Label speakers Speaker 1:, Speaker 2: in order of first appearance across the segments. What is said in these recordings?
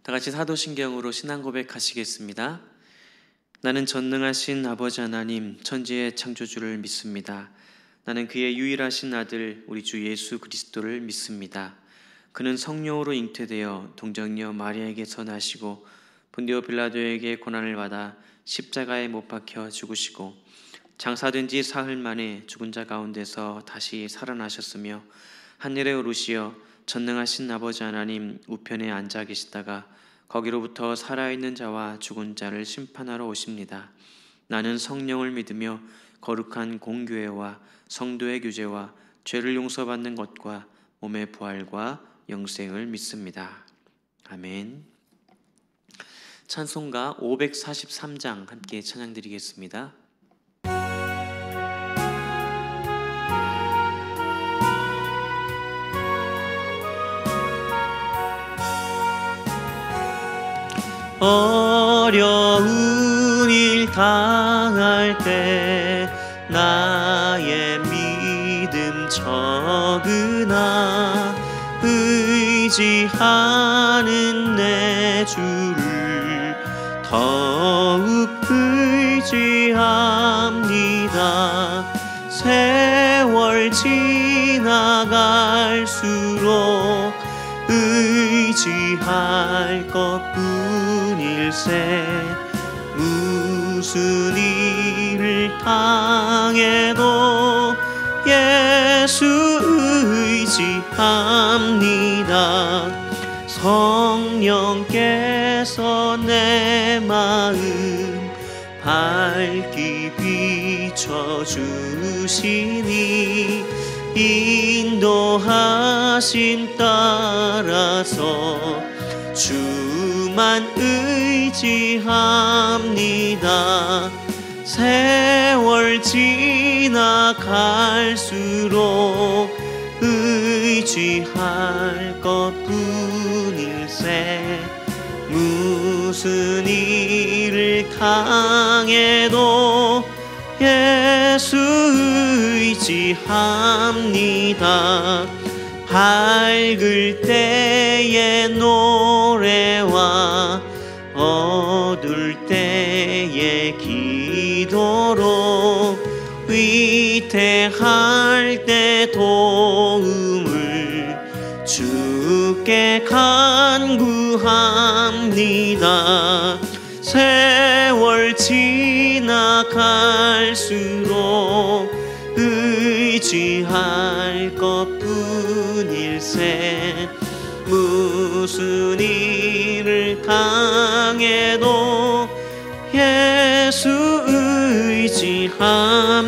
Speaker 1: 다 같이 사도신경으로 신앙 고백하시겠습니다. 나는 전능하신 아버지 하나님 천지의 창조주를 믿습니다. 나는 그의 유일하신 아들 우리 주 예수 그리스도를 믿습니다. 그는 성령으로 잉태되어 동정녀 마리아에게서 나시고 본디오 빌라도에게 고난을 받아 십자가에 못 박혀 죽으시고 장사된 지 사흘 만에 죽은 자 가운데서 다시 살아나셨으며 하늘에 오르시어 전능하신 아버지 하나님 우편에 앉아 계시다가 거기로부터 살아있는 자와 죽은 자를 심판하러 오십니다. 나는 성령을 믿으며 거룩한 공교회와 성도의 교제와 죄를 용서받는 것과 몸의 부활과 영생을 믿습니다. 아멘. 찬송가 543장 함께 찬양드리겠습니다. 어려운 일 당할 때 나의 믿음 적으나 의지하는 내 주를 더욱 의지합니다. 세월 지나갈수록 의지할 것뿐일세. 무슨 일을 당해도 예수 의지합니다. 성령께서 내 마음 밝기 비춰주시니 인도하심 따라서 주만 의지합니다. 세월 지나갈수록 의지할 것뿐일세. 무슨 일을 당해도 예수 의지합니다. 밝을 때의 노래와 어두울 때의 기도로 위태할 때 도움을 주께 간구합니다. 세월 지나갈수록 의지할 것뿐일세. 무슨 일을 당해도 예수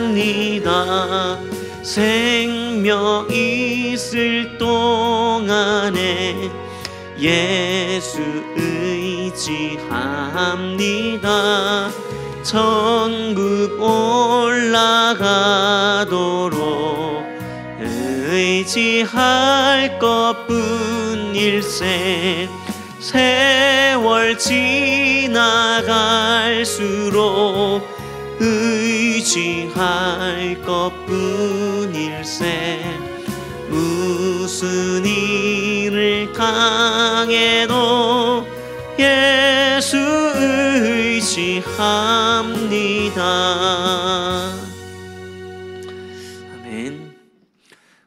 Speaker 1: 의지합니다. 생명 있을 동안에 예수 의지합니다. 천국 올라가도록 의지할 것뿐일세. 세월 지나갈수록 의지할 것뿐일세. 무슨 일을 당해도 예수 의지합니다. 아멘.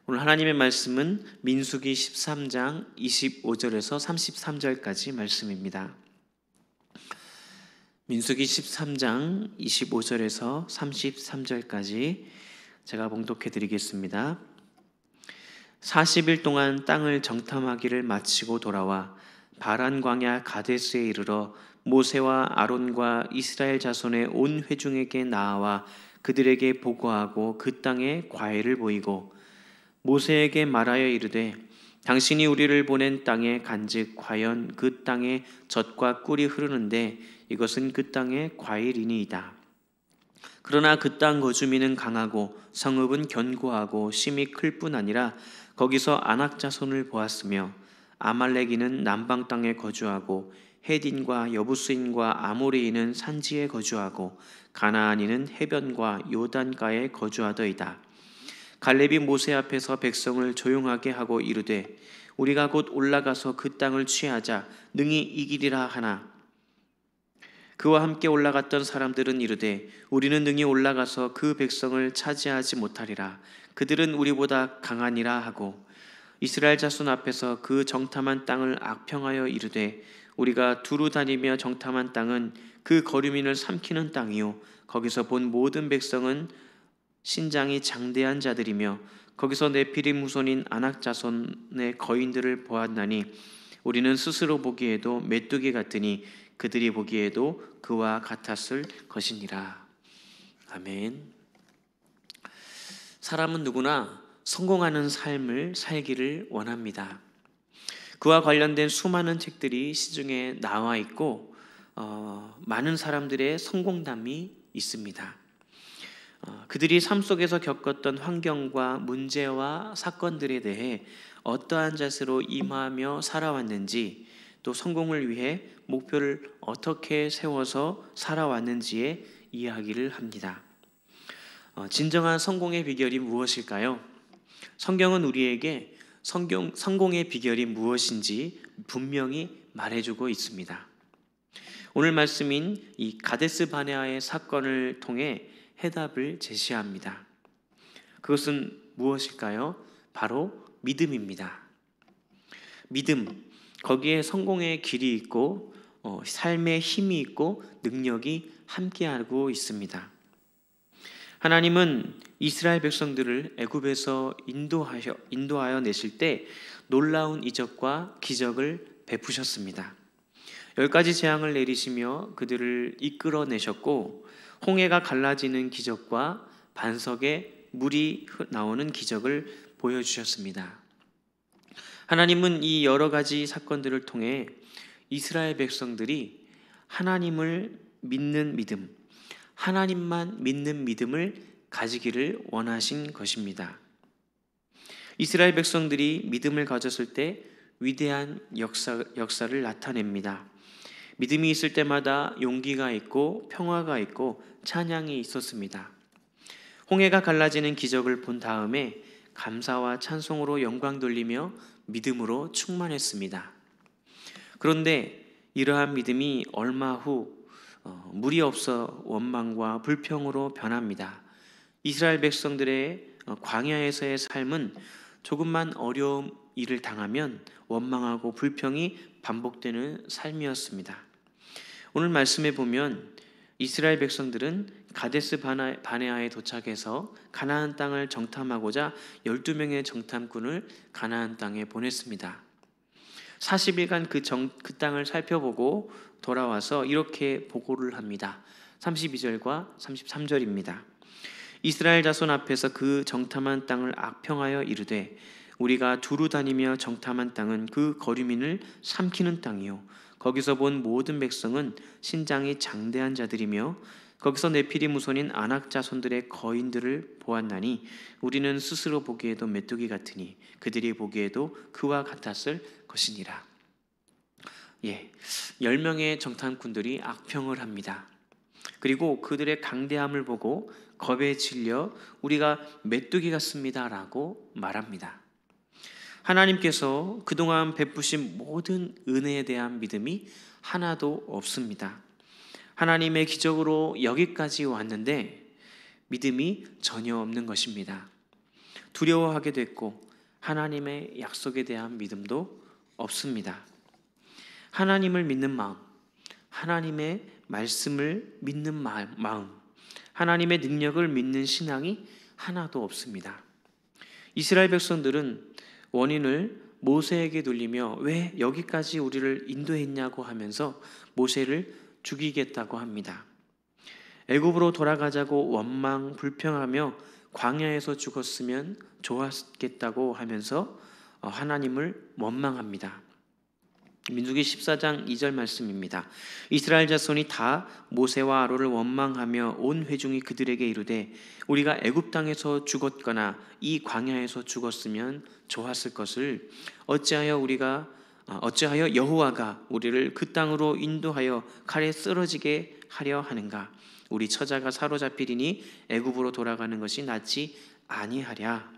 Speaker 1: 오늘 하나님의 말씀은 민수기 13장 25절에서 33절까지 말씀입니다. 민수기 13장 25절에서 33절까지 제가 봉독해 드리겠습니다. 40일 동안 땅을 정탐하기를 마치고 돌아와 바란 광야 가데스에 이르러 모세와 아론과 이스라엘 자손의 온 회중에게 나아와 그들에게 보고하고 그 땅에 과회를 보이고 모세에게 말하여 이르되 당신이 우리를 보낸 땅에 간즉 과연 그 땅에 젖과 꿀이 흐르는데 이것은 그 땅의 과일이니이다. 그러나 그 땅 거주민은 강하고 성읍은 견고하고 심이 클 뿐 아니라 거기서 아낙 자손을 보았으며 아말렉인은 남방 땅에 거주하고 헤딘과 여부스인과 아모리인은 산지에 거주하고 가나안인은 해변과 요단가에 거주하더이다. 갈렙이 모세 앞에서 백성을 조용하게 하고 이르되 우리가 곧 올라가서 그 땅을 취하자 능히 이기리라 하나 그와 함께 올라갔던 사람들은 이르되 우리는 능히 올라가서 그 백성을 차지하지 못하리라. 그들은 우리보다 강하니라 하고 이스라엘 자손 앞에서 그 정탐한 땅을 악평하여 이르되 우리가 두루 다니며 정탐한 땅은 그 거류민을 삼키는 땅이요 거기서 본 모든 백성은 신장이 장대한 자들이며 거기서 네피림 후손인 아낙 자손의 거인들을 보았나니 우리는 스스로 보기에도 메뚜기 같으니 그들이 보기에도 그와 같았을 것이니라. 아멘. 사람은 누구나 성공하는 삶을 살기를 원합니다. 그와 관련된 수많은 책들이 시중에 나와 있고 많은 사람들의 성공담이 있습니다. 그들이 삶 속에서 겪었던 환경과 문제와 사건들에 대해 어떠한 자세로 임하며 살아왔는지 또 성공을 위해 목표를 어떻게 세워서 살아왔는지의 이야기를 합니다. 진정한 성공의 비결이 무엇일까요? 성경은 우리에게 성공의 비결이 무엇인지 분명히 말해주고 있습니다. 오늘 말씀인 이 가데스 바네아의 사건을 통해 해답을 제시합니다. 그것은 무엇일까요? 바로 믿음입니다. 믿음, 거기에 성공의 길이 있고 삶의 힘이 있고 능력이 함께하고 있습니다. 하나님은 이스라엘 백성들을 애굽에서 인도하여 내실 때 놀라운 이적과 기적을 베푸셨습니다. 10가지 재앙을 내리시며 그들을 이끌어내셨고 홍해가 갈라지는 기적과 반석에 물이 나오는 기적을 보여주셨습니다. 하나님은 이 여러 가지 사건들을 통해 이스라엘 백성들이 하나님을 믿는 믿음, 하나님만 믿는 믿음을 가지기를 원하신 것입니다. 이스라엘 백성들이 믿음을 가졌을 때 위대한 역사를 나타냅니다. 믿음이 있을 때마다 용기가 있고 평화가 있고 찬양이 있었습니다. 홍해가 갈라지는 기적을 본 다음에 감사와 찬송으로 영광 돌리며 믿음으로 충만했습니다. 그런데 이러한 믿음이 얼마 후 물이 없어 원망과 불평으로 변합니다. 이스라엘 백성들의 광야에서의 삶은 조금만 어려운 일을 당하면 원망하고 불평이 반복되는 삶이었습니다. 오늘 말씀에 보면 이스라엘 백성들은 가데스 바네아에 도착해서 가나안 땅을 정탐하고자 12명의 정탐꾼을 가나안 땅에 보냈습니다. 40일간 그 땅을 살펴보고 돌아와서 이렇게 보고를 합니다. 32절과 33절입니다. 이스라엘 자손 앞에서 그 정탐한 땅을 악평하여 이르되 우리가 두루 다니며 정탐한 땅은 그 거류민을 삼키는 땅이요 거기서 본 모든 백성은 신장이 장대한 자들이며 거기서 네피림 후손인 아낙 자손들의 거인들을 보았나니 우리는 스스로 보기에도 메뚜기 같으니 그들이 보기에도 그와 같았을 것이니라. 10명의 정탐꾼들이 악평을 합니다. 그리고 그들의 강대함을 보고 겁에 질려 우리가 메뚜기 같습니다 라고 말합니다. 하나님께서 그동안 베푸신 모든 은혜에 대한 믿음이 하나도 없습니다. 하나님의 기적으로 여기까지 왔는데 믿음이 전혀 없는 것입니다. 두려워하게 됐고 하나님의 약속에 대한 믿음도 없습니다. 하나님을 믿는 마음, 하나님의 말씀을 믿는 마음, 하나님의 능력을 믿는 신앙이 하나도 없습니다. 이스라엘 백성들은 원인을 모세에게 돌리며 왜 여기까지 우리를 인도했냐고 하면서 모세를 죽이겠다고 합니다. 애굽으로 돌아가자고 원망 불평하며 광야에서 죽었으면 좋았겠다고 하면서 하나님을 원망합니다. 민수기 14장 2절 말씀입니다. 이스라엘 자손이 다 모세와 아론을 원망하며 온 회중이 그들에게 이르되 우리가 애굽 땅에서 죽었거나 이 광야에서 죽었으면 좋았을 것을 어찌하여 여호와가 우리를 그 땅으로 인도하여 칼에 쓰러지게 하려 하는가? 우리 처자가 사로잡히리니 애굽으로 돌아가는 것이 낫지 아니하랴.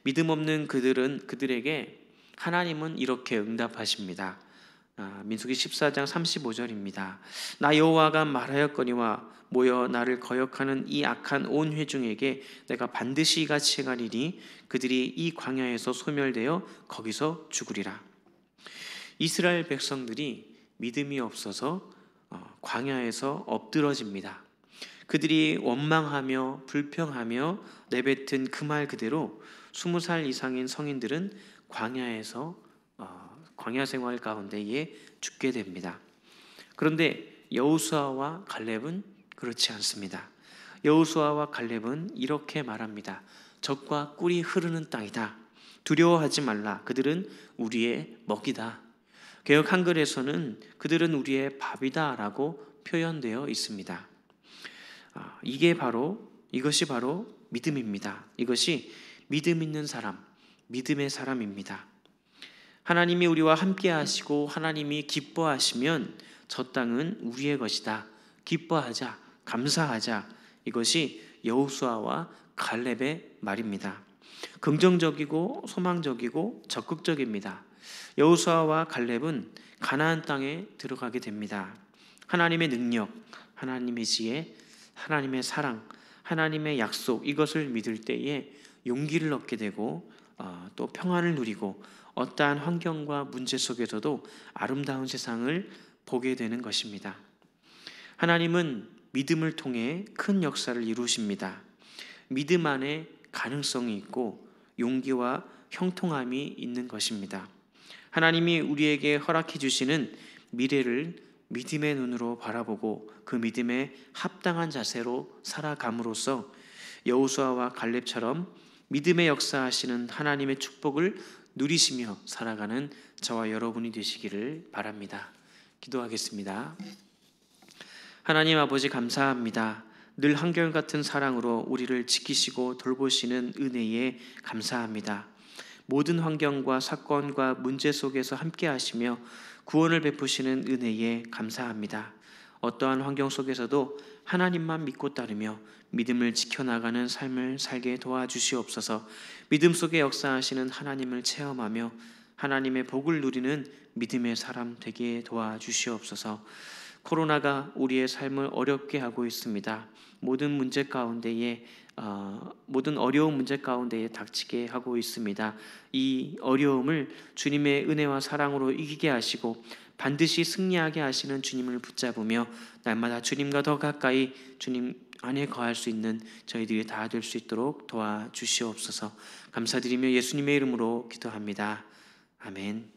Speaker 1: 믿음 없는 그들에게 하나님은 이렇게 응답하십니다. 민수기 14장 35절입니다. 나 여호와가 말하였거니와 모여 나를 거역하는 이 악한 온 회중에게 내가 반드시 이같이 행하리니 그들이 이 광야에서 소멸되어 거기서 죽으리라. 이스라엘 백성들이 믿음이 없어서 광야에서 엎드러집니다. 그들이 원망하며 불평하며 내뱉은 그 말 그대로 20살 이상인 성인들은 광야에서 광야 생활 가운데에 죽게 됩니다. 그런데 여호수아와 갈렙은 그렇지 않습니다. 여호수아와 갈렙은 이렇게 말합니다. 적과 꿀이 흐르는 땅이다. 두려워하지 말라. 그들은 우리의 먹이다. 개역 한글에서는 그들은 우리의 밥이다 라고 표현되어 있습니다. 이것이 바로 믿음입니다. 이것이 믿음 있는 사람, 믿음의 사람입니다. 하나님이 우리와 함께 하시고 하나님이 기뻐하시면 저 땅은 우리의 것이다. 기뻐하자, 감사하자. 이것이 여호수아와 갈렙의 말입니다. 긍정적이고 소망적이고 적극적입니다. 여호수아와 갈렙은 가나안 땅에 들어가게 됩니다. 하나님의 능력, 하나님의 지혜, 하나님의 사랑, 하나님의 약속, 이것을 믿을 때에 용기를 얻게 되고 또 평안을 누리고 어떠한 환경과 문제 속에서도 아름다운 세상을 보게 되는 것입니다. 하나님은 믿음을 통해 큰 역사를 이루십니다. 믿음 안에 가능성이 있고 용기와 형통함이 있는 것입니다. 하나님이 우리에게 허락해 주시는 미래를 믿음의 눈으로 바라보고 그 믿음에 합당한 자세로 살아감으로써 여호수아와 갈렙처럼 믿음의 역사하시는 하나님의 축복을 누리시며 살아가는 저와 여러분이 되시기를 바랍니다. 기도하겠습니다. 하나님 아버지 감사합니다. 늘 한결같은 사랑으로 우리를 지키시고 돌보시는 은혜에 감사합니다. 모든 환경과 사건과 문제 속에서 함께 하시며 구원을 베푸시는 은혜에 감사합니다. 어떠한 환경 속에서도 하나님만 믿고 따르며 믿음을 지켜나가는 삶을 살게 도와주시옵소서. 믿음 속에 역사하시는 하나님을 체험하며 하나님의 복을 누리는 믿음의 사람 되게 도와주시옵소서. 코로나가 우리의 삶을 어렵게 하고 있습니다. 모든 어려운 문제 가운데에 닥치게 하고 있습니다. 이 어려움을 주님의 은혜와 사랑으로 이기게 하시고 반드시 승리하게 하시는 주님을 붙잡으며 날마다 주님과 더 가까이 주님 안에 거할 수 있는 저희들이 다 될 수 있도록 도와주시옵소서. 감사드리며 예수님의 이름으로 기도합니다. 아멘.